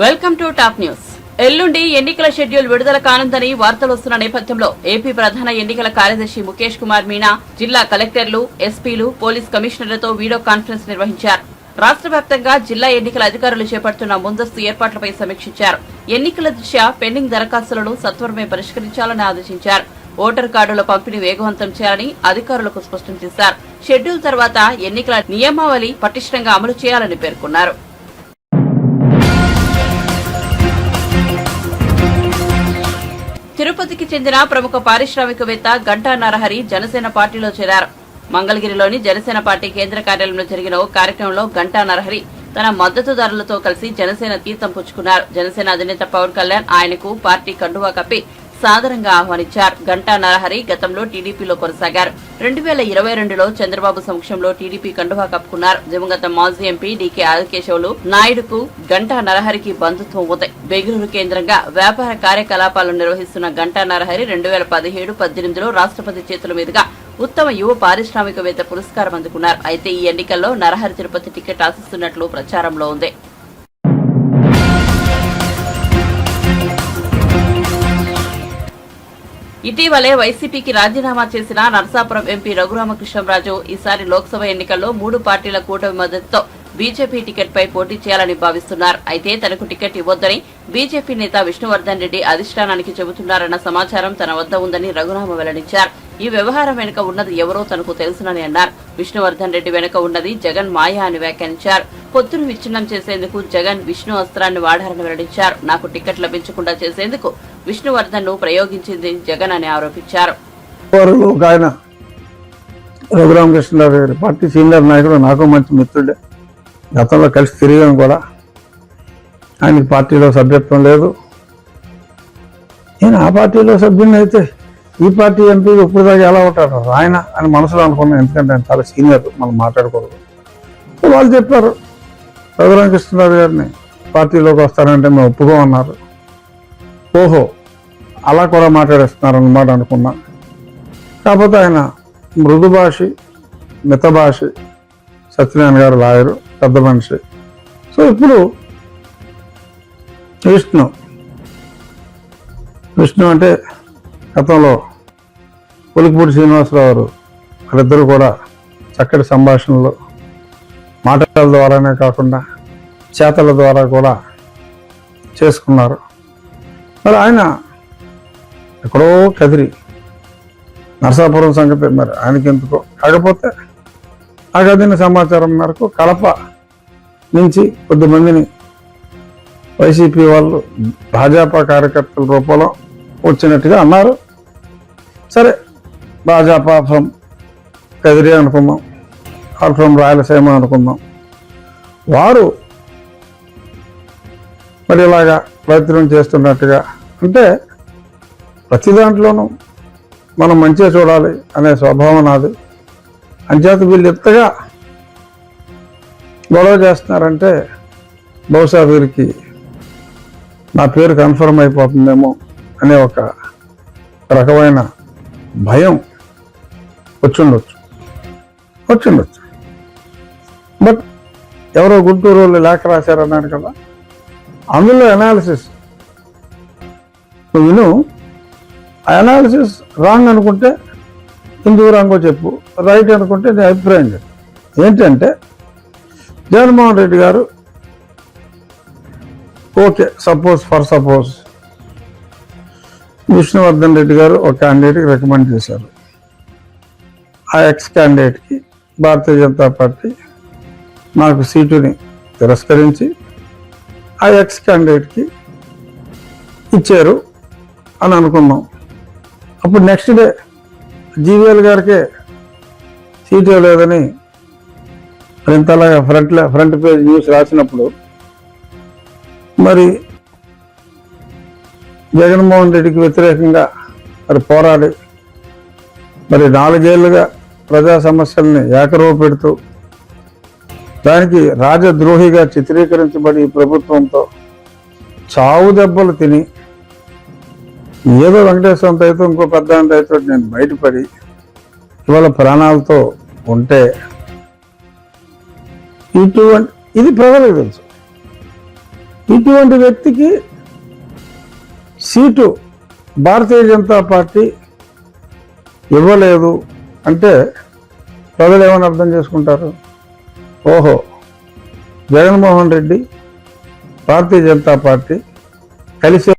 Welcome to top news. ఎల్లుండి ఎన్నికల schedule విడుదల కానుందని వార్తలు వస్తున్న నేపథ్యంలో ఏపీ ప్రధాన ఎన్నికల కార్యదర్శి ముఖేష్ కుమార్ మీనా జిల్లా కలెక్టర్లు, ఎస్పీలు, పోలీస్ కమిషనర్లతో వీడియో కాన్ఫరెన్స్ నిర్వహించారు. రాష్ట్ర వ్యాప్తంగా జిల్లా ఎన్నికల అధికారులు చేపడుతున్న ముందస్తు ఏర్పాట్లపై సమీక్షించారు. ఎన్నికల దృష్ట్యా పెండింగ్ దరఖాస్తులను సత్వరమే పరిష్కరించాలని ఆదేశించారు. ఓటర్ కార్డుల పంపిణీ వేగవంతం చేయాలని అధికారులకు స్పష్టం చేశారు. షెడ్యూల్ తర్వాత ఎన్నికల నియమావళి పటిష్టంగా అమలు చేయాలని పేర్కొన్నారు. తిరుపతికి చెందిన ప్రముఖ పారిశ్రామికవేత్త గంటా నరహరి జనసేన పార్టీలో చేరారు. మంగళగిరిలోని జనసేన పార్టీ కేంద్ర కార్యాలయంలో జరిగిన ఓ కార్యక్రమంలో గంటా నరహరి తన మద్దతుదారులతో కలిసి జనసేన తీర్థం పుచ్చుకున్నారు. జనసేన అధినేత పవన్ కళ్యాణ్ ఆయనకు పార్టీ కండువా కప్పి సాదరంగా ఆహ్వానించారు. గంటా నరహరి గతంలో టీడీపీలో కొనసాగారు. 2022లో చంద్రబాబు సమక్షంలో టీడీపీ కండువా కప్పుకున్నారు. దివంగత మాజీ ఎంపీ డీకే ఆదికేశవులు నాయుడుకు గంటా నరహరికి బంధుత్వం ఉంది. బెంగళూరు కేంద్రంగా వ్యాపార కార్యకలాపాలను నిర్వహిస్తున్న గంటా నరహరి 2017-18లో రాష్ట్రపతి చేతుల మీదుగా ఉత్తమ యువ పారిశ్రామికవేత్త పురస్కారం అందుకున్నారు. అయితే ఈ ఎన్నికల్లో నరహరి తిరుపతి టికెట్ ఆశిస్తున్నట్లు ప్రచారంలో ఉంది. ఇటీవలే వైసీపీకి రాజీనామా చేసిన నరసాపురం ఎంపీ రఘురామకృష్ణంరాజు ఈసారి లోక్సభ ఎన్నికల్లో 3 పార్టీల కూటమి మద్దతుతో బీజేపీ టికెట్ పై పోటీ చేయాలని భావిస్తున్నారు. అయితే తనకు టికెట్ ఇవ్వొద్దని బీజేపీ నేత విష్ణువర్ధన్ రెడ్డి అధిష్టానానికి చెబుతున్నారన్న సమాచారం తన వద్ద ఉందని రఘురామ వెల్లడించారు. ఈ వ్యవహారం వెనుక ఉన్నది ఎవరో తనకు తెలుసునని అన్నారు. విష్ణువర్ధన్ రెడ్డి వెనుక ఉన్నది జగన్ మాయ అని వ్యాఖ్యానించారు. పొత్తును విచ్ఛిన్నం చేసేందుకు జగన్ విష్ణు అస్త్రాన్ని వాడారని వెల్లడించారు. నాకు టికెట్ లభించకుండా చేసేందుకు విష్ణువర్ధన్ ను ప్రయోగించింది జగన్ అని ఆరోపించారు. రఘురామకృష్ణరావు గారి పార్టీ సీనియర్ నాయకుడు, నాకు మంచి మిత్రుడే. గతంలో కలిసి తిరిగాను కూడా. ఆయనకి పార్టీలో సభ్యత్వం లేదు. నేను ఆ పార్టీలో సభ్యుని అయితే ఈ పార్టీ ఎంపీ ఇప్పుడు దాకా ఎలా ఉంటారు ఆయన అని మనసులో అనుకున్నాను. ఎందుకంటే ఆయన చాలా సీనియర్, మనం మాట్లాడకూడదు. వాళ్ళు చెప్పారు రఘురామకృష్ణరావు గారిని పార్టీలోకి వస్తారంటే మేము ఒప్పుకోమన్నారు. ఓహో, అలా కూడా మాట్లాడేస్తున్నారు అన్నమాట అనుకున్నా. కాకపోతే ఆయన మృదుభాషి, మితభాషి, సత్యనారాయణ గారు లాయరు, పెద్ద మనిషి. సో ఇప్పుడు విష్ణు అంటే గతంలో పులిపూడి శ్రీనివాసరావు గారు, వాళ్ళిద్దరూ కూడా చక్కటి సంభాషణలు మాటల ద్వారానే కాకుండా చేతల ద్వారా కూడా చేసుకున్నారు. మరి ఆయన ఎక్కడో కదిరి నరసాపురం సంగతి మరి ఆయనకి ఎందుకో. కాకపోతే ఆ కదిరిన సమాచారం మేరకు కడప నుంచి కొద్దిమందిని వైసీపీ వాళ్ళు భాజపా కార్యకర్తల రూపంలో వచ్చినట్టుగా అన్నారు. సరే, భాజపా ఫ్రమ్ కదిరి అనుకుందాం, ఆర్ ఫ్రమ్ రాయలసీమ అనుకుందాం. వారు మరి ఇలాగా ప్రయత్నం చేస్తున్నట్టుగా, అంటే ప్రతి దాంట్లోనూ మనం మంచిగా చూడాలి అనే స్వభావం నాది. అంచేత వీళ్ళు ఎంతగా గొడవ చేస్తున్నారంటే బహుశా వీరికి నా పేరు కన్ఫర్మ్ అయిపోతుందేమో అనే ఒక రకమైన భయం వచ్చుండొచ్చు. బట్ ఎవరో గుంటూరు వాళ్ళు లేఖ రాశారన్నాడు కదా, అందులో అనాలిసిస్ విను. ఆ అనాలిసిస్ రాంగ్ అనుకుంటే ఎందుకు రాంగో చెప్పు, రైట్ అనుకుంటే నీ అభిప్రాయం చెప్పు. ఏంటంటే జగన్మోహన్ రెడ్డి గారు ఓకే, సపోజ్ విష్ణువర్ధన్ రెడ్డి గారు ఒక క్యాండిడేట్కి రికమెండ్ చేశారు. ఆ ఎక్స్ క్యాండిడేట్కి భారతీయ జనతా పార్టీ నాకు సీటుని తిరస్కరించి ఆ ఎక్స్ క్యాండిడేట్కి ఇచ్చారు అని అనుకున్నాం. అప్పుడు నెక్స్ట్ డే జీవీఎల్ గారికే సీటు లేదని ఇంతలాగా ఫ్రంట్ పేజ్ న్యూస్ రాసినప్పుడు మరి జగన్మోహన్ రెడ్డికి వ్యతిరేకంగా మరి పోరాడి మరి 4 ఏళ్లుగా ప్రజా సమస్యల్ని ఏకరవ పెడుతూ దానికి రాజద్రోహిగా చిత్రీకరించబడి ప్రభుత్వంతో చావు దెబ్బలు తిని ఏదో వెంకటేశ్వరంతో అయితే ఇంకో పెద్ద అయితే నేను బయటపడి ఇవాళ ప్రాణాలతో ఉంటే ఇటువంటి ఇది ప్రజలకు తెలుసు. ఇటువంటి వ్యక్తికి సీటు భారతీయ జనతా పార్టీ ఇవ్వలేదు అంటే ప్రజలు ఏమని అర్థం చేసుకుంటారు? ఓహో, జగన్మోహన్ రెడ్డి భారతీయ జనతా పార్టీ కలిసి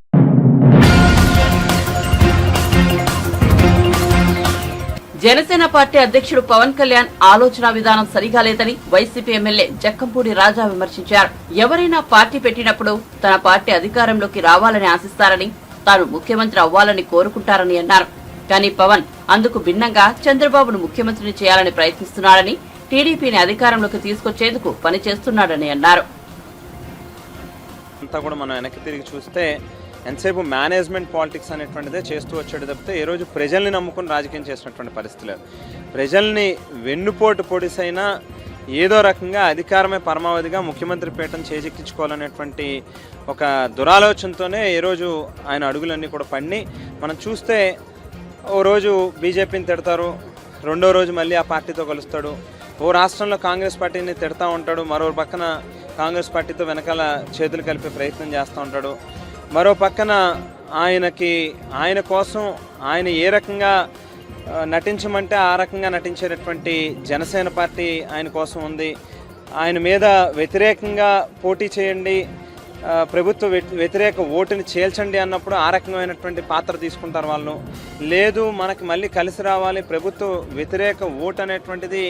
జనసేన పార్టీ అధ్యక్షుడు పవన్ కళ్యాణ్ ఆలోచన విధానం సరిగా లేదని వైసీపీ ఎమ్మెల్యే జక్కంపూడి రాజా విమర్శించారు. ఎవరైనా పార్టీ పెట్టినప్పుడు తన పార్టీ అధికారంలోకి రావాలని ఆశిస్తారని, తాను ముఖ్యమంత్రి అవ్వాలని కోరుకుంటారని అన్నారు. కానీ పవన్ అందుకు భిన్నంగా చంద్రబాబును ముఖ్యమంత్రిని చేయాలని ప్రయత్నిస్తున్నాడని, టీడీపీని అధికారంలోకి తీసుకొచ్చేందుకు పనిచేస్తున్నాడని అన్నారు. అంతా కూడా మనం వెనక్కి తిరిగి చూస్తే ఎంతసేపు మేనేజ్మెంట్ పాలిటిక్స్ అనేటువంటిదే చేస్తూ వచ్చాడు తప్పితే ఏ రోజు ప్రజల్ని నమ్ముకుని రాజకీయం చేసినటువంటి పరిస్థితి లేదు. ప్రజల్ని వెన్నుపోటు పొడిసైనా ఏదో రకంగా అధికారమే పరమావధిగా ముఖ్యమంత్రి పీఠం చేజెక్కించుకోవాలనేటువంటి ఒక దురాలోచనతోనే ఏ రోజు ఆయన అడుగులన్నీ కూడా పడిని మనం చూస్తే ఓ రోజు బీజేపీని తిడతారు, రెండో రోజు మళ్ళీ ఆ పార్టీతో కలుస్తాడు. ఓ రాష్ట్రంలో కాంగ్రెస్ పార్టీని తిడతా ఉంటాడు, మరో పక్కన కాంగ్రెస్ పార్టీతో వెనకాల చేతులు కలిపే ప్రయత్నం చేస్తూ ఉంటాడు. మరో పక్కన ఆయన కోసం ఆయన ఏ రకంగా నటించమంటే ఆ రకంగా నటించేటటువంటి జనసేన పార్టీ ఆయన కోసం ఉంది. ఆయన మీద వ్యతిరేకంగా పోటీ చేయండి, ప్రభుత్వ వ్యతిరేక ఓటుని చేల్చండి అన్నప్పుడు ఆ రకమైనటువంటి పాత్ర తీసుకుంటారు వాళ్ళు. లేదు మనకి మళ్ళీ కలిసి రావాలి, ప్రభుత్వ వ్యతిరేక ఓటు అనేటువంటిది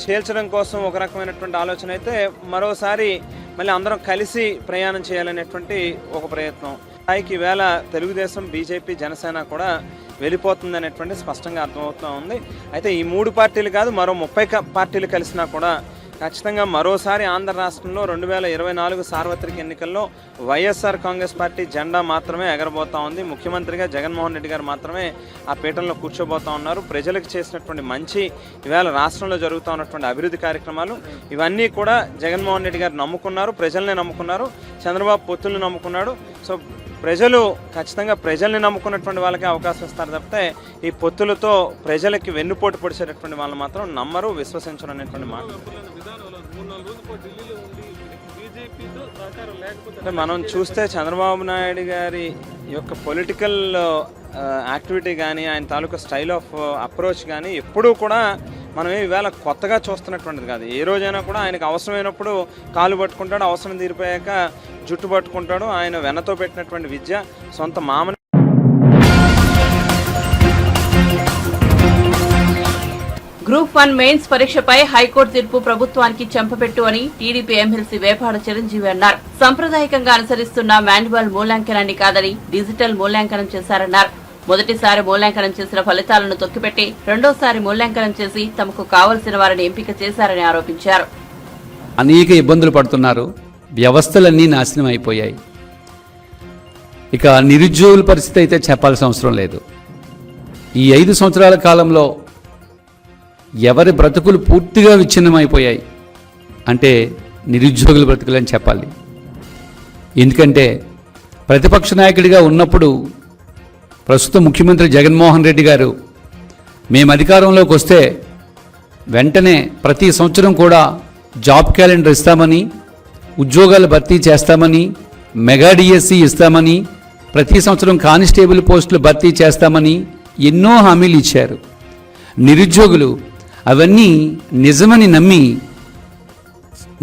చేల్చడం కోసం ఒక రకమైనటువంటి ఆలోచన అయితే మరోసారి మళ్ళీ అందరం కలిసి ప్రయాణం చేయాలనేటువంటి ఒక ప్రయత్నం. స్థాయికి ఈవేళ తెలుగుదేశం, బీజేపీ, జనసేన కూడా వెళ్ళిపోతుంది అనేటువంటి స్పష్టంగా అర్థమవుతూ ఉంది. అయితే ఈ 3 పార్టీలు కాదు, మరో 30 పార్టీలు కలిసినా కూడా ఖచ్చితంగా మరోసారి ఆంధ్ర రాష్ట్రంలో 2024 సార్వత్రిక ఎన్నికల్లో వైఎస్ఆర్ కాంగ్రెస్ పార్టీ జెండా మాత్రమే ఎగరబోతా ఉంది. ముఖ్యమంత్రిగా జగన్మోహన్ రెడ్డి గారు మాత్రమే ఆ పీఠంలో కూర్చోబోతా ఉన్నారు. ప్రజలకు చేసినటువంటి మంచి, ఈవేళ రాష్ట్రంలో జరుగుతూ ఉన్నటువంటి అభివృద్ధి కార్యక్రమాలు ఇవన్నీ కూడా జగన్మోహన్ రెడ్డి గారు నమ్ముకున్నారు, ప్రజల్ని నమ్ముకున్నారు, చంద్రబాబు పొత్తుల్ని నమ్ముకున్నాడు. సో ప్రజలు ఖచ్చితంగా ప్రజల్ని నమ్ముకున్నటువంటి వాళ్ళకి అవకాశం ఇస్తారు తప్పితే ఈ పొత్తులతో ప్రజలకి వెన్నుపోటు పొడిచేటటువంటి వాళ్ళు మాత్రం నమ్మరు, విశ్వసించరు అనేటువంటి మాట. మనం చూస్తే చంద్రబాబు నాయుడు గారి యొక్క పొలిటికల్ యాక్టివిటీ కానీ, ఆయన తాలూకా స్టైల్ ఆఫ్ అప్రోచ్ కానీ ఎప్పుడూ కూడా మనం ఈవేళ కొత్తగా చూస్తున్నటువంటిది కాదు. ఏ రోజైనా కూడా ఆయనకు అవసరమైనప్పుడు కాలు పట్టుకుంటాడు, అవసరం తీరిపోయాక జుట్టు పట్టుకుంటాడు. ఆయన వెనతో పెట్టినటువంటి విద్య సొంత మామని. గ్రూప్ 1 మెయిన్స్ పరీక్షపై హైకోర్టు తీర్పు ప్రభుత్వానికి చెంపపెట్టు అని టీడీపీ ఎమ్మెల్సీ వేపాడ చిరంజీవి అన్నారు. సంప్రదాయకంగా అనుసరిస్తున్న మాన్యువల్ మూల్యాంకనాన్ని కాదని డిజిటల్ మూల్యాంకనం చేశారన్నారు. మొదటిసారి మూల్యాంకనం చేసిన ఫలితాలను తొక్కిపెట్టి రెండోసారి మూల్యాంకనం చేసి తమకు కావలసిన వారిని ఎంపిక చేశారని ఆరోపించారు. అనేక ఇబ్బందులు పడుతున్నారు, వ్యవస్థలన్నీ నాశనం అయిపోయాయి. ఇక నిరుద్యోగుల పరిస్థితి అయితే చెప్పాల్సిన అవసరం లేదు. ఈ 5 సంవత్సరాల కాలంలో ఎవరి బ్రతుకులు పూర్తిగా విచ్ఛిన్నమైపోయాయి అంటే నిరుద్యోగుల బ్రతుకులని చెప్పాలి. ఎందుకంటే ప్రతిపక్ష నాయకుడిగా ఉన్నప్పుడు ప్రస్తుత ముఖ్యమంత్రి జగన్మోహన్ రెడ్డి గారు మేము అధికారంలోకి వస్తే వెంటనే ప్రతి సంవత్సరం కూడా జాబ్ క్యాలెండర్ ఇస్తామని, ఉద్యోగాలు భర్తీ చేస్తామని, మెగా డిఎస్సి ఇస్తామని, ప్రతి సంవత్సరం కానిస్టేబుల్ పోస్టులు భర్తీ చేస్తామని ఎన్నో హామీలు ఇచ్చారు. నిరుద్యోగులు అవన్నీ నిజమని నమ్మి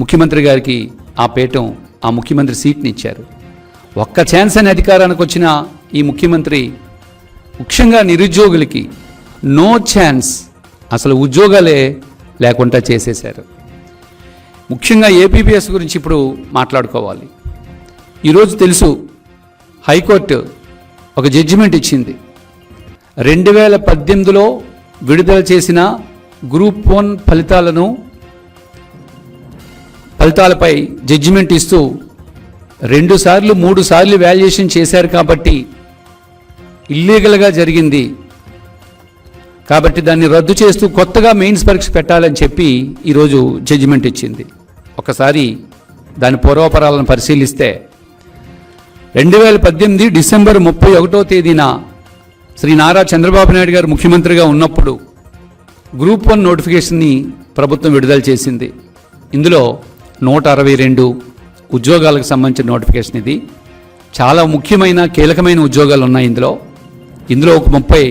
ముఖ్యమంత్రి గారికి ఆ పీఠం, ఆ ముఖ్యమంత్రి సీట్ని ఇచ్చారు. ఒక్క ఛాన్స్ అని అధికారానికి వచ్చిన ఈ ముఖ్యమంత్రి ముఖ్యంగా నిరుద్యోగులకి నో ఛాన్స్, అసలు ఉద్యోగాలే లేకుండా చేసేశారు. ముఖ్యంగా ఏపీపీఎస్ గురించి ఇప్పుడు మాట్లాడుకోవాలి. ఈరోజు తెలుసు, హైకోర్టు ఒక జడ్జిమెంట్ ఇచ్చింది. 2018లో విడుదల చేసిన గ్రూప్ 1 ఫలితాలపై జడ్జిమెంట్ ఇస్తూ 2 సార్లు 3 సార్లు వాల్యుయేషన్ చేశారు కాబట్టి ఇల్లీగల్గా జరిగింది, కాబట్టి దాన్ని రద్దు చేస్తూ కొత్తగా మెయిన్స్ పరీక్ష పెట్టాలని చెప్పి ఈరోజు జడ్జిమెంట్ ఇచ్చింది. ఒకసారి దాని పూర్వపరాలను పరిశీలిస్తే 2018 డిసెంబర్ 31వ తేదీన శ్రీ నారా చంద్రబాబు నాయుడు గారు ముఖ్యమంత్రిగా ఉన్నప్పుడు గ్రూప్ 1 నోటిఫికేషన్ని ప్రభుత్వం విడుదల చేసింది. ఇందులో 162 ఉద్యోగాలకు సంబంధించిన నోటిఫికేషన్ ఇది. చాలా ముఖ్యమైన కీలకమైన ఉద్యోగాలు ఉన్నాయి ఇందులో ఒక 30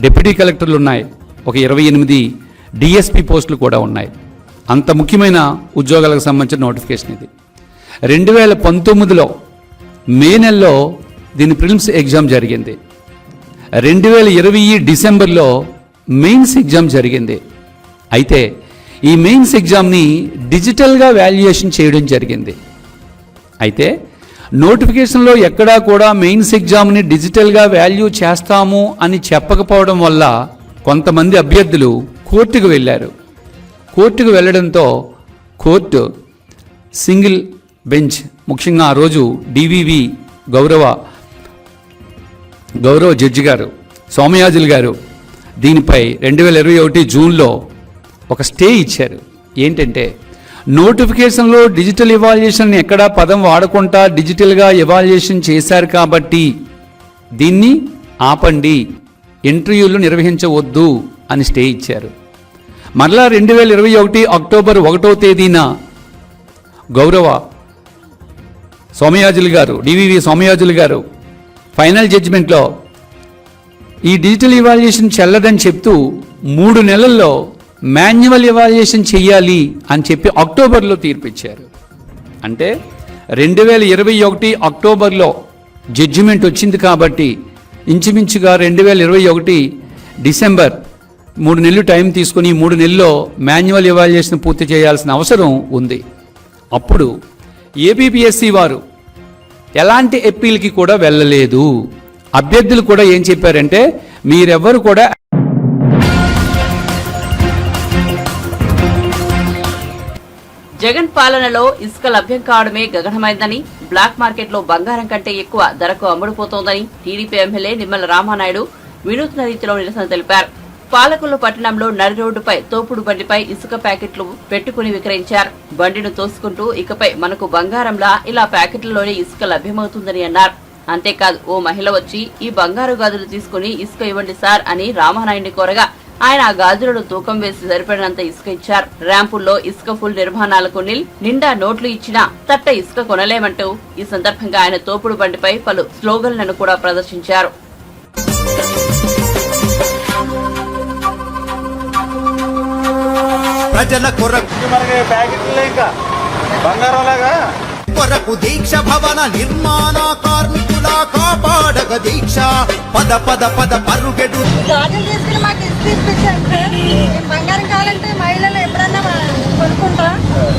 డిప్యూటీ కలెక్టర్లు ఉన్నాయి, ఒక 28 డిఎస్పి పోస్టులు కూడా ఉన్నాయి. అంత ముఖ్యమైన ఉద్యోగాలకు సంబంధించిన నోటిఫికేషన్ ఇది. 2019లో మే నెలలో దీని ప్రిలిమ్స్ ఎగ్జామ్ జరిగింది. 2020 డిసెంబర్లో మెయిన్స్ ఎగ్జామ్ జరిగింది. అయితే ఈ మెయిన్స్ ఎగ్జామ్ని డిజిటల్గా వాల్యుయేషన్ చేయడం జరిగింది. అయితే నోటిఫికేషన్లో ఎక్కడా కూడా మెయిన్స్ ఎగ్జామ్ని డిజిటల్గా వాల్యూ చేస్తాము అని చెప్పకపోవడం వల్ల కొంతమంది అభ్యర్థులు కోర్టుకు వెళ్ళారు. కోర్టుకు వెళ్ళడంతో కోర్టు సింగిల్ బెంచ్, ముఖ్యంగా ఆ రోజు డివివి గౌరవ జడ్జి గారు సోమయాజులు గారు దీనిపై 2021 జూన్లో ఒక స్టే ఇచ్చారు. ఏంటంటే నోటిఫికేషన్లో డిజిటల్ ఎవాల్యుయేషన్ ఎక్కడా పదం వాడకుండా డిజిటల్గా ఎవాల్యుయేషన్ చేశారు కాబట్టి దీన్ని ఆపండి, ఇంటర్వ్యూలు నిర్వహించవద్దు అని స్టే ఇచ్చారు. మరలా 2021 అక్టోబర్ 1వ తేదీన గౌరవ సోమయాజులు గారు డివివి సోమయాజులు గారు ఫైనల్ జడ్జిమెంట్లో ఈ డిజిటల్ ఎవాల్యుయేషన్ చెల్లదని చెప్తూ 3 నెలల్లో మాన్యువల్ ఎవాల్యుయేషన్ చెయ్యాలి అని చెప్పి అక్టోబర్లో తీర్పిచ్చారు. అంటే 2021 అక్టోబర్లో జడ్జిమెంట్ వచ్చింది కాబట్టి ఇంచుమించుగా 2021 డిసెంబర్ 3 నెలలు టైం తీసుకుని 3 నెలల్లో మాన్యువల్ ఎవాల్యుయేషన్ పూర్తి చేయాల్సిన అవసరం ఉంది. అప్పుడు ఏపీపీఎస్సీ వారు ఎలాంటి అప్పీల్కి కూడా వెళ్ళలేదు. అభ్యర్థులు కూడా ఏం చెప్పారంటే మీరెవ్వరు కూడా జగన్ పాలనలో ఇసుక లభ్యం కావడమే గగనమైందని, బ్లాక్ మార్కెట్లో బంగారం కంటే ఎక్కువ ధరకు అమ్ముడుపోతోందని టీడీపీ ఎమ్మెల్యే నిమ్మల రామానాయుడు వినూత్న రీతిలో నిరసన తెలిపారు. పాలకొల్లు పట్టణంలో నడి రోడ్డుపై తోపుడు బండిపై ఇసుక ప్యాకెట్లు పెట్టుకుని విక్రయించారు. బండిను తోసుకుంటూ ఇకపై మనకు బంగారంలా ఇలా ప్యాకెట్లలోనే ఇసుక లభ్యమవుతుందని అన్నారు. అంతేకాదు ఓ మహిళ వచ్చి ఈ బంగారు గాజులు తీసుకుని ఇసుక ఇవ్వండి సార్ అని రామానాయుడిని కోరగా ఆయన ఆ గాజులను తూకం వేసి సరిపడినంత ఇసుక ఇచ్చారు. ర్యాంపుల్లో ఇసుక ఫుల్ నిర్మాణాలకు నిండా నోట్లు ఇచ్చినా తట్ట ఇసుక కొనలేమంటూ ఈ సందర్భంగా ఆయన తోపుడు బండిపై పలు స్లోగన్లను కూడా ప్రదర్శించారు. ప్రజల కొరకు దీక్ష భవన నిర్మాణ కార్మికుల కాపాడగ దీక్ష పద పద పద పరుగెడు బంగారం కావాలంటే మహిళలు ఎప్పుడన్నా కొనుక్కుంటా,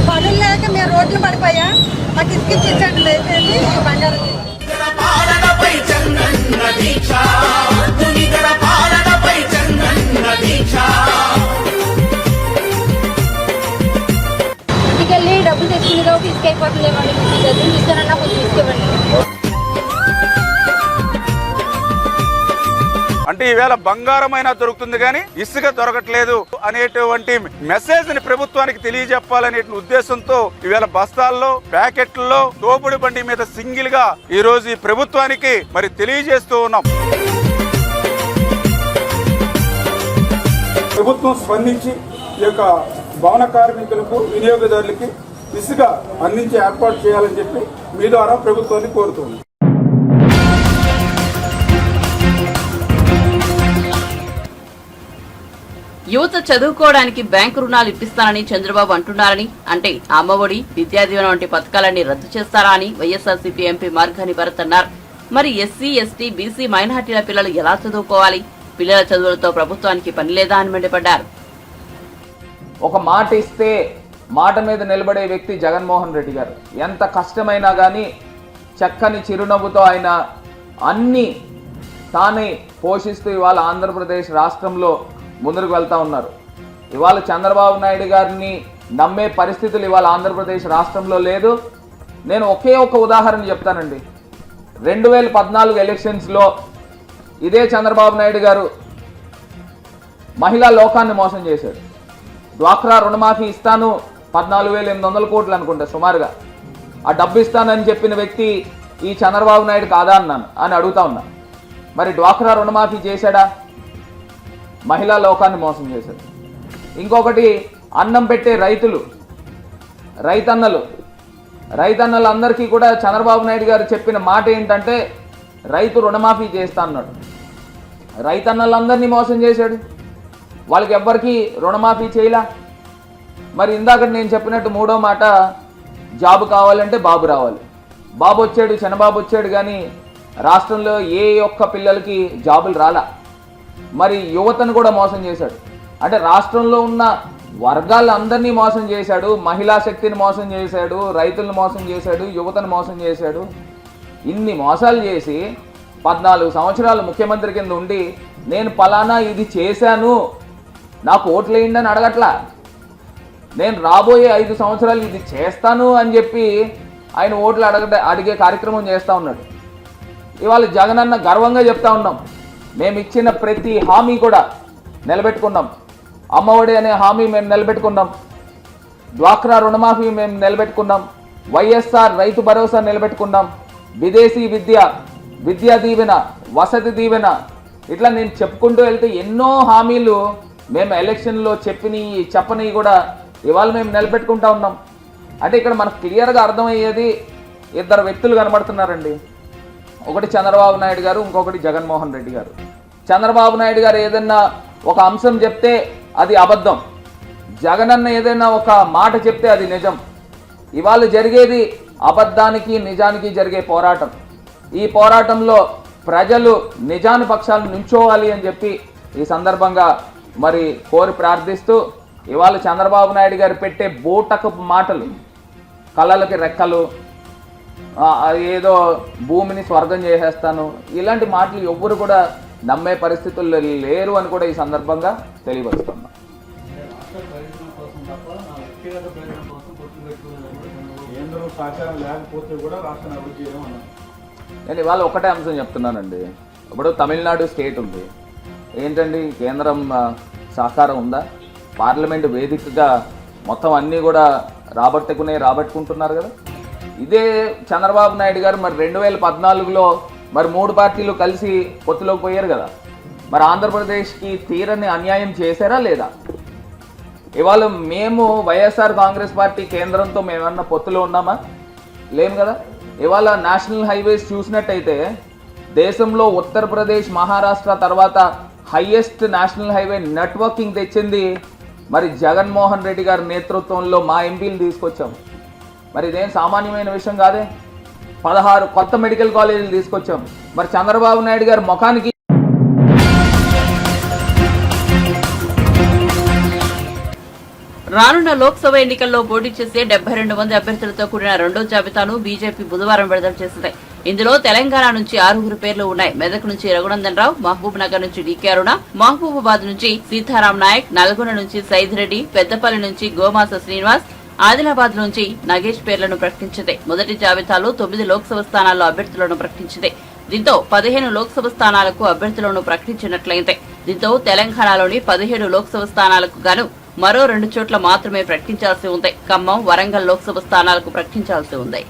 పనులు లేక మేము రోడ్లు పడిపోయా, మాకు ఇసుకించండి లేదండి బంగారం. ఇంటికెళ్ళి డబ్బులు తెచ్చిందిగా తీసుకెళ్ళిపోతుందేమండి, డబ్బులు తీసుకురన్నా కొంచెం తీసుకోండి. అంటే ఈవేళ బంగారమైనా దొరుకుతుంది కానీ ఇసుక దొరకట్లేదు అనేటువంటి మెసేజ్ ని ప్రభుత్వానికి తెలియజెప్పాలనే ఉద్దేశంతో ఈవేళ బస్తాల్లో ప్యాకెట్లలో తోపుడు బండి మీద సింగిల్ గా ఈ రోజు ఈ ప్రభుత్వానికి మరి తెలియజేస్తూ ఉన్నాం. ప్రభుత్వం స్పందించి ఈ యొక్క భవన కార్మికులకు వినియోగదారులకి ఇసుక అందించే ఏర్పాటు చేయాలని చెప్పి మీ ద్వారా ప్రభుత్వాన్ని కోరుతుంది. యువత చదువుకోవడానికి బ్యాంకు రుణాలు ఇప్పిస్తానని చంద్రబాబు అంటున్నారని, అంటే అమ్మఒడి, విద్యాదీవెన వంటి పథకాలన్నీ రద్దు చేస్తారా అని వైఎస్ఆర్సీపీ ఎంపీ మార్గాని భరత్ అన్నారు. మరి ఎస్సీ, ఎస్టీ, బీసీ, మైనార్టీల పిల్లలు ఎలా చదువుకోవాలి? పిల్లల చదువులతో ప్రభుత్వానికి పని లేదా అని మండిపడ్డారు. ఒక మాట ఇస్తే మాట మీద నిలబడే వ్యక్తి జగన్మోహన్ రెడ్డి గారు. ఎంత కష్టమైనా కానీ చక్కని చిరునవ్వుతో ఆయన అన్ని తానే పోషిస్తూ ఇవాళ ఆంధ్రప్రదేశ్ రాష్ట్రంలో ముందుకు వెళ్తా ఉన్నారు. ఇవాళ చంద్రబాబు నాయుడు గారిని నమ్మే పరిస్థితులు ఇవాళ ఆంధ్రప్రదేశ్ రాష్ట్రంలో లేదు. నేను ఒకే ఒక ఉదాహరణ చెప్తానండి. 2014 ఎలక్షన్స్లో ఇదే చంద్రబాబు నాయుడు గారు మహిళా లోకాన్ని మోసం చేశాడు. డ్వాక్రా రుణమాఫీ ఇస్తాను 14,800 కోట్లు అనుకుంటా సుమారుగా, ఆ డబ్బు ఇస్తానని చెప్పిన వ్యక్తి ఈ చంద్రబాబు నాయుడు కాదా అని అడుగుతా ఉన్నా. మరి డ్వాక్రా రుణమాఫీ చేశాడా? మహిళా లోకాన్ని మోసం చేశాడు. ఇంకొకటి, అన్నం పెట్టే రైతన్నలు రైతన్నలందరికీ కూడా చంద్రబాబు నాయుడు గారు చెప్పిన మాట ఏంటంటే రైతు రుణమాఫీ చేస్తా అన్నాడు. రైతన్నలందరినీ మోసం చేశాడు, వాళ్ళకి ఎవ్వరికి రుణమాఫీ చేయలా. మరి ఇందాక నేను చెప్పినట్టు మూడో మాట, జాబు కావాలంటే బాబు రావాలి. బాబు వచ్చాడు, చంద్రబాబు వచ్చాడు, కానీ రాష్ట్రంలో ఏ ఒక్క పిల్లలకి జాబులు రాలా. మరి యువతను కూడా మోసం చేశాడు. అంటే రాష్ట్రంలో ఉన్న వర్గాలందరినీ మోసం చేశాడు, మహిళా శక్తిని మోసం చేశాడు, రైతులను మోసం చేశాడు, యువతను మోసం చేశాడు. ఇన్ని మోసాలు చేసి 14 సంవత్సరాలు ముఖ్యమంత్రి కింద ఉండి నేను పలానా ఇది చేశాను నాకు ఓట్లు వేయండి అని అడగట్లా. నేను రాబోయే 5 సంవత్సరాలు ఇది చేస్తాను అని చెప్పి ఆయన ఓట్లు అడిగే కార్యక్రమం చేస్తూ ఉన్నాడు. ఇవాళ జగనన్న గర్వంగా చెప్తా ఉన్నాం, మేము ఇచ్చిన ప్రతి హామీ కూడా నిలబెట్టుకున్నాం. అమ్మఒడి అనే హామీ మేము నిలబెట్టుకున్నాం, డ్వాక్రా రుణమాఫీ మేము నిలబెట్టుకున్నాం, వైఎస్ఆర్ రైతు భరోసా నిలబెట్టుకున్నాం, విదేశీ విద్యా దీవెన, వసతి దీవెన, ఇట్లా నేను చెప్పుకుంటూ వెళ్తే ఎన్నో హామీలు మేము ఎలక్షన్లో చెప్పని కూడా ఇవాళ మేము నిలబెట్టుకుంటా ఉన్నాం. అంటే ఇక్కడ మనకు క్లియర్గా అర్థమయ్యేది, ఇద్దరు వ్యక్తులు కనబడుతున్నారండి. ఒకటి చంద్రబాబు నాయుడు గారు, ఇంకొకటి జగన్మోహన్ రెడ్డి గారు. చంద్రబాబు నాయుడు గారు ఏదన్నా ఒక అంశం చెప్తే అది అబద్ధం, జగనన్న ఏదైనా ఒక మాట చెప్తే అది నిజం. ఇవాళ జరిగేది అబద్ధానికి నిజానికి జరిగే పోరాటం. ఈ పోరాటంలో ప్రజలు నిజాని పక్షాలను నించోవాలి అని చెప్పి ఈ సందర్భంగా మరి కోరి ప్రార్థిస్తూ, ఇవాళ చంద్రబాబు నాయుడు గారు పెట్టే బూటకపు మాటలు, కళ్ళలకి రెక్కలు, ఏదో భూమిని స్వర్గం చేసేస్తాను, ఇలాంటి మాటలు ఎవ్వరు కూడా నమ్మే పరిస్థితుల్లో లేరు అని కూడా ఈ సందర్భంగా తెలియపరుస్తున్నాం. నేను ఇవాళ ఒకటే అంశం చెప్తున్నానండి. ఇప్పుడు తమిళనాడు స్టేట్ ఉంది, ఏంటండి కేంద్రం సహకారం ఉందా? పార్లమెంటు వేదికగా మొత్తం అన్నీ కూడా రాబట్టుకుంటున్నారు కదా. ఇదే చంద్రబాబు నాయుడు గారు మరి 2014లో మరి 3 పార్టీలు కలిసి పొత్తులోకి పోయారు కదా. మరి ఆంధ్రప్రదేశ్కి తీరని అన్యాయం చేశారా లేదా? ఇవాళ మేము వైఎస్ఆర్ కాంగ్రెస్ పార్టీ కేంద్రంతో మేమన్నా పొత్తులో ఉన్నామా? లేము కదా. ఇవాళ నేషనల్ హైవేస్ చూసినట్టయితే దేశంలో ఉత్తరప్రదేశ్, మహారాష్ట్ర తర్వాత హైయెస్ట్ నేషనల్ హైవే నెట్వర్కింగ్ తెచ్చింది మరి జగన్మోహన్ రెడ్డి గారి నేతృత్వంలో మా ఎంపీలు తీసుకొచ్చాము. మరి ఇదేం సామాన్యమైన విషయం కాదే. 16 కొత్త మెడికల్ కాలేజీలు తీసుకొచ్చాం. మరి చంద్రబాబు నాయుడు గారి ముఖానికి రానున్న లోక్సభ ఎన్నికల్లో పోటీ చేసే 72 మంది అభ్యర్థులతో కూడిన రెండో జాబితాను బీజేపీ బుధవారం విడుదల చేసింది. ఇందులో తెలంగాణ నుంచి 6 పేర్లు ఉన్నాయి. మెదక్ నుంచి రఘునందన్ రావు, మహబూబ్ నగర్ నుంచి డీకే అరుణ, మహబూబాబాద్ నుంచి సీతారాం నాయక్, నల్గొండ నుంచి సైదిరెడ్డి, పెద్దపల్లి నుంచి గోమాస శ్రీనివాస్, ఆదిలాబాద్ నుంచి నగేష్ పేర్లను ప్రకటించింది. మొదటి జాబితాలో 9 లోక్సభ స్థానాల్లో అభ్యర్థులను ప్రకటించింది. దీంతో 15 లోక్సభ స్థానాలకు అభ్యర్థులను ప్రకటించినట్లయింది. దీంతో తెలంగాణలోని 17 లోక్సభ స్థానాలకు గాను మరో 2 చోట్ల మాత్రమే ప్రకటించాల్సి ఉంది. ఖమ్మం, వరంగల్ లోక్సభ స్థానాలకు ప్రకటించాల్సి ఉంది.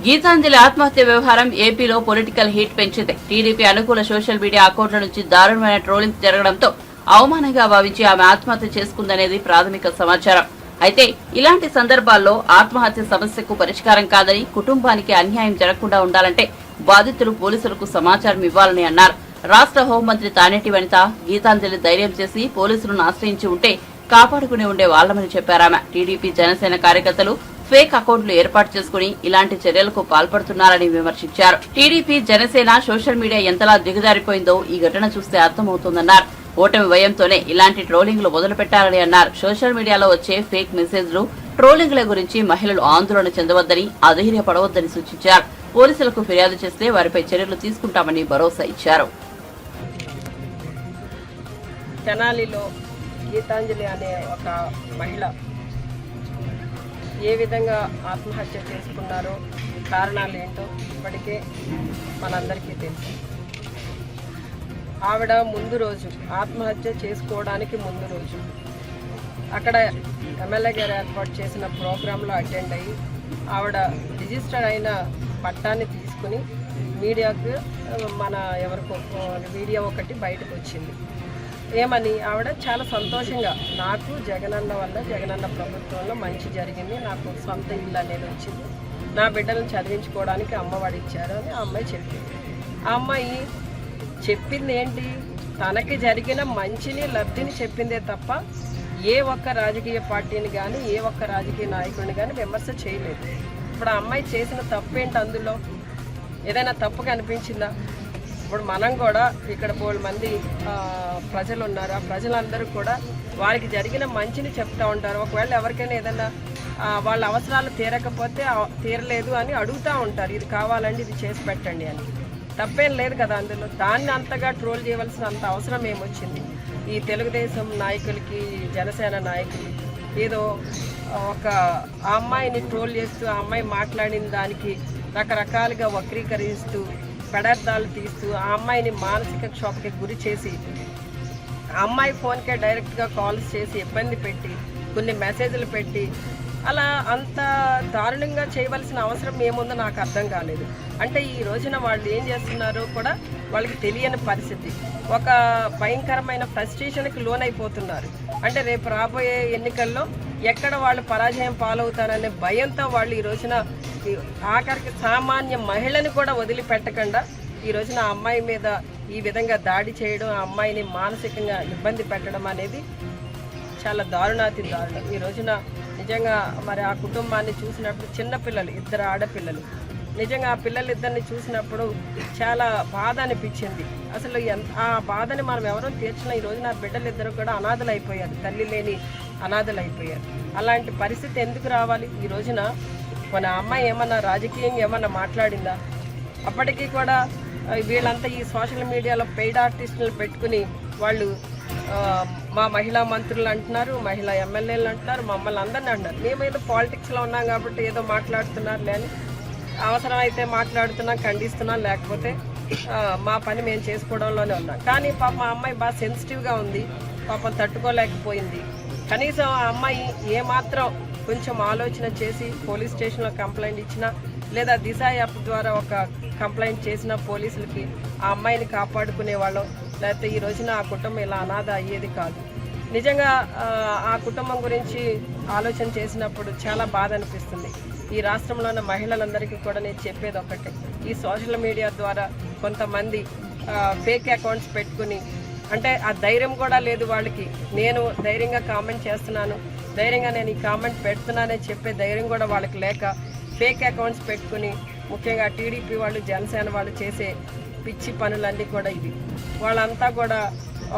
గీతాంజలి ఆత్మహత్య వ్యవహారం ఏపీలో పొలిటికల్ హీట్ పెంచింది. టీడీపీ అనుకూల సోషల్ మీడియా అకౌంట్ల నుంచి దారుణమైన ట్రోలింగ్స్ జరగడంతో అవమానంగా భావించి ఆమె ఆత్మహత్య చేసుకుందనేది ప్రాథమిక సమాచారం. అయితే ఇలాంటి సందర్భాల్లో ఆత్మహత్య సమస్యకు పరిష్కారం కాదని, కుటుంబానికి అన్యాయం జరగకుండా ఉండాలంటే బాధితులు పోలీసులకు సమాచారం ఇవ్వాలని అన్నారు. రాష్ట్ర హోంమంత్రి తానేటి వనిత గీతాంజలి ధైర్యం చేసి పోలీసులను ఆశ్రయించి ఉంటే కాపాడుకుని ఉండే వాళ్లమని చెప్పారామె. టీడీపీ, జనసేన కార్యకర్తలు ఫేక్ అకౌంట్లు ఏర్పాటు చేసుకుని ఇలాంటి చర్యలకు పాల్పడుతున్నారని విమర్శించారు. టీడీపీ, జనసేన సోషల్ మీడియా ఎంతలా దిగజారిపోయిందో ఈ ఘటన చూస్తే అర్థమవుతోందన్నారు. ఓటమి భయంతోనే ఇలాంటి ట్రోలింగ్లు మొదలుపెట్టారని అన్నారు. సోషల్ మీడియాలో వచ్చే ఫేక్ మెసేజ్లు, ట్రోలింగ్ల గురించి మహిళలు ఆందోళన చెందవద్దని, అధైర్యపడవద్దని సూచించారు. పోలీసులకు ఫిర్యాదు చేస్తే వారిపై చర్యలు తీసుకుంటామని భరోసా ఇచ్చారు. తెనాలిలో గీతాంజలి అనే ఒక మహిళ ఏ విధంగా ఆత్మహత్య చేసుకున్నారో కారణాలు ఏంటో ఇప్పటికే మనందరికీ తెలుసు. ఆవిడ ముందు రోజు ఆత్మహత్య చేసుకోవడానికి ముందు రోజు అక్కడ ఎమ్మెల్యే గారు ఏర్పాటు చేసిన ప్రోగ్రాంలో అటెండ్ అయ్యి ఆవిడ రిజిస్టర్ అయిన పట్టాన్ని తీసుకుని మీడియాకు ఎవరికో వీడియో ఒకటి బయటకు వచ్చింది. ఏమని ఆవిడ చాలా సంతోషంగా నాకు జగనన్న వల్ల జగనన్న ప్రభుత్వంలో మంచి జరిగింది, నాకు సొంత ఇల్లు అనేది వచ్చింది, నా బిడ్డలను చదివించుకోవడానికి అమ్మఒడి ఇచ్చారు అని ఆ అమ్మాయి చెప్పింది. ఆ అమ్మాయి చెప్పింది ఏంటి, తనకి జరిగిన మంచిని లబ్ధిని చెప్పిందే తప్ప ఏ ఒక్క రాజకీయ పార్టీని కానీ ఏ ఒక్క రాజకీయ నాయకుడిని కానీ విమర్శ చేయలేదు. ఇప్పుడు ఆ అమ్మాయి చేసిన తప్పేంటి, అందులో ఏదైనా తప్పుగా అనిపించిందా? ఇప్పుడు మనం కూడా ఇక్కడ 4 మంది ప్రజలు ఉన్నారు, ఆ ప్రజలందరూ కూడా వారికి జరిగిన మంచిని చెప్తూ ఉంటారు. ఒకవేళ ఎవరికైనా ఏదైనా వాళ్ళ అవసరాలు తీరకపోతే తీరలేదు అని అడుగుతూ ఉంటారు, ఇది కావాలండి ఇది చేసి పెట్టండి అని. తప్పేం లేదు కదా అందులో. దాన్ని అంతగా ట్రోల్ చేయవలసిన అంత అవసరం ఏమొచ్చింది? ఈ తెలుగుదేశం నాయకులకి జనసేన నాయకులు ఏదో ఒక ఆ అమ్మాయిని ట్రోల్ చేస్తూ ఆ అమ్మాయి మాట్లాడిన దానికి రకరకాలుగా వక్రీకరిస్తూ పెడార్థాలు తీస్తూ ఆ అమ్మాయిని మానసిక క్షోభకి గురి చేసి ఆ అమ్మాయి ఫోన్కే డైరెక్ట్గా కాల్స్ చేసి ఇబ్బంది పెట్టి కొన్ని మెసేజ్లు పెట్టి అలా అంత దారుణంగా చేయవలసిన అవసరం ఏముందో నాకు అర్థం కాలేదు. అంటే ఈ రోజున వాళ్ళు ఏం చేస్తున్నారో కూడా వాళ్ళకి తెలియని పరిస్థితి, ఒక భయంకరమైన ఫ్రస్ట్రేషన్కి లోనైపోతున్నారు. అంటే రేపు రాబోయే ఎన్నికల్లో ఎక్కడ వాళ్ళు పరాజయం పాలవుతారనే భయంతో వాళ్ళు ఈ రోజున ఆఖరికి సామాన్య మహిళని కూడా వదిలిపెట్టకుండా ఈ రోజున ఆ అమ్మాయి మీద ఈ విధంగా దాడి చేయడం, ఆ అమ్మాయిని మానసికంగా ఇబ్బంది పెట్టడం అనేది చాలా దారుణాతి దారుణం. ఈ రోజున నిజంగా మరి ఆ కుటుంబాన్ని చూసినప్పుడు చిన్నపిల్లలు 2 ఆడపిల్లలు, నిజంగా ఆ పిల్లలిద్దరిని చూసినప్పుడు చాలా బాధ అనిపించింది. అసలు ఆ బాధని మనం ఎవరో తీర్చినా ఈ రోజున ఆ బిడ్డలిద్దరు కూడా అనాథలు అయిపోయారు, తల్లి లేని అనాథలు అయిపోయారు. అలాంటి పరిస్థితి ఎందుకు రావాలి? ఈ రోజున మన అమ్మాయి ఏమన్నా రాజకీయంగా ఏమన్నా మాట్లాడిందా? అప్పటికీ కూడా వీళ్ళంతా ఈ సోషల్ మీడియాలో పెయిడ్ ఆర్టిస్టులు పెట్టుకుని వాళ్ళు మా మహిళా మంత్రులు అంటున్నారు, మహిళా ఎమ్మెల్యేలు అంటున్నారు, మమ్మల్ని అందరినీ అంటున్నారు. మేమేదో పాలిటిక్స్లో ఉన్నాం కాబట్టి ఏదో మాట్లాడుతున్నారు లేని, అవసరమైతే మాట్లాడుతున్నాం, ఖండిస్తున్నాం, లేకపోతే మా పని మేము చేసుకోవడంలోనే ఉన్నాం. కానీ పాపం ఆ అమ్మాయి బాగా సెన్సిటివ్గా ఉంది, పాపం తట్టుకోలేకపోయింది. కనీసం ఆ అమ్మాయి ఏమాత్రం కొంచెం ఆలోచన చేసి పోలీస్ స్టేషన్లో కంప్లైంట్ ఇచ్చినా లేదా దిశ యాప్ ద్వారా ఒక కంప్లైంట్ చేసిన పోలీసులకి ఆ అమ్మాయిని కాపాడుకునేవాళ్ళం, లేకపోతే ఈ రోజున ఆ కుటుంబం ఇలా అనాథ అయ్యేది కాదు. నిజంగా ఆ కుటుంబం గురించి ఆలోచన చేసినప్పుడు చాలా బాధ అనిపిస్తుంది. ఈ రాష్ట్రంలో ఉన్న మహిళలందరికీ కూడా నేను చెప్పేది ఒకటే, ఈ సోషల్ మీడియా ద్వారా కొంతమంది ఫేక్ అకౌంట్స్ పెట్టుకుని, అంటే ఆ ధైర్యం కూడా లేదు వాళ్ళకి, నేను ధైర్యంగా కామెంట్ చేస్తున్నాను, ధైర్యంగా నేను ఈ కామెంట్ పెడుతున్నానని చెప్పే ధైర్యం కూడా వాళ్ళకి లేక ఫేక్ అకౌంట్స్ పెట్టుకుని, ముఖ్యంగా టీడీపీ వాళ్ళు జనసేన వాళ్ళు చేసే పిచ్చి పనులన్నీ కూడా ఇవి. వాళ్ళంతా కూడా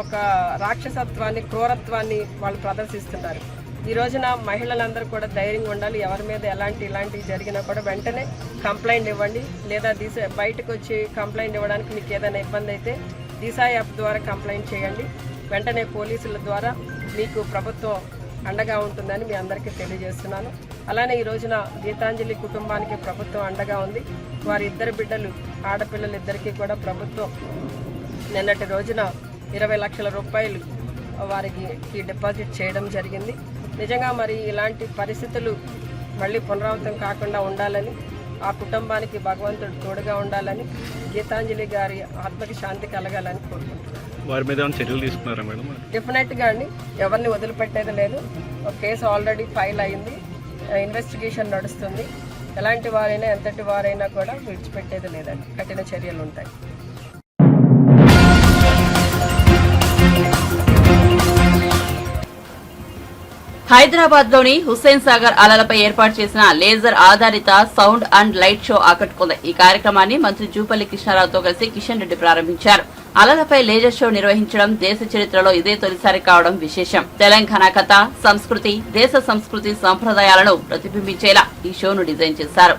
ఒక రాక్షసత్వాన్ని క్రూరత్వాన్ని వాళ్ళు ప్రదర్శిస్తున్నారు. ఈ రోజున మహిళలందరూ కూడా ధైర్యంగా ఉండాలి. ఎవరి మీద ఇలాంటివి జరిగినా కూడా వెంటనే కంప్లైంట్ ఇవ్వండి, లేదా బయటకు వచ్చి కంప్లైంట్ ఇవ్వడానికి మీకు ఏదైనా ఇబ్బంది అయితే దిశ యాప్ ద్వారా కంప్లైంట్ చేయండి. వెంటనే పోలీసుల ద్వారా మీకు ప్రభుత్వం అండగా ఉంటుందని మీ అందరికీ తెలియజేస్తున్నాను. అలానే ఈ రోజున గీతాంజలి కుటుంబానికి ప్రభుత్వం అండగా ఉంది. వారి 2 బిడ్డలు ఆడపిల్లలిద్దరికీ కూడా ప్రభుత్వం నిన్నటి రోజున 20 లక్షల రూపాయలు వారికి డిపాజిట్ చేయడం జరిగింది. నిజంగా మరి ఇలాంటి పరిస్థితులు మళ్ళీ పునరావృతం కాకుండా ఉండాలని, ఆ కుటుంబానికి భగవంతుడు తోడుగా ఉండాలని, గీతాంజలి గారి ఆత్మకి శాంతి కలగాలని కోరుకుంటున్నాను. వారి మీద చర్యలు తీసుకున్నారా మేడం? డెఫినెట్గా అండి, ఎవరిని వదిలిపెట్టేది లేదు. ఒక కేసు ఆల్రెడీ ఫైల్ అయింది, ఇన్వెస్టిగేషన్ నడుస్తుంది. ఎలాంటి వారైనా ఎంతటి వారైనా కూడా విడిచిపెట్టేది లేదండి, కఠిన చర్యలు ఉంటాయి. హైదరాబాద్ లోని హుస్సేన్ సాగర్ అలలపై ఏర్పాటు చేసిన లేజర్ ఆధారిత సౌండ్ అండ్ లైట్ షో ఆకట్టుకుంది. ఈ కార్యక్రమాన్ని మంత్రి జూపల్లి కృష్ణారావుతో కలిసి కిషన్ రెడ్డి ప్రారంభించారు. అలలపై లేజర్ షో నిర్వహించడం దేశ చరిత్రలో ఇదే తొలిసారి కావడం విశేషం. తెలంగాణ కథ, సంస్కృతి, దేశ సంస్కృతి సంప్రదాయాలను ప్రతిబింబించేలా ఈ షోను డిజైన్ చేశారు.